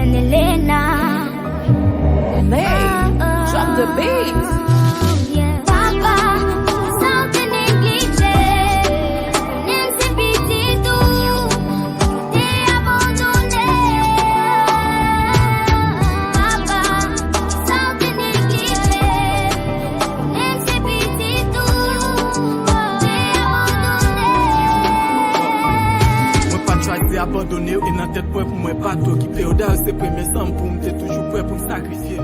and the late night. Drop the beats. Papa, something négligé. Même si petit tout, t'es abandonné. Papa, something négligé. Même si petit tout, t'es abandonné. Moi pas choisi abandonner et dans tête pour moi pas tout qui paye audace c'est premier sang pour me toujours prêt pour me sacrifier.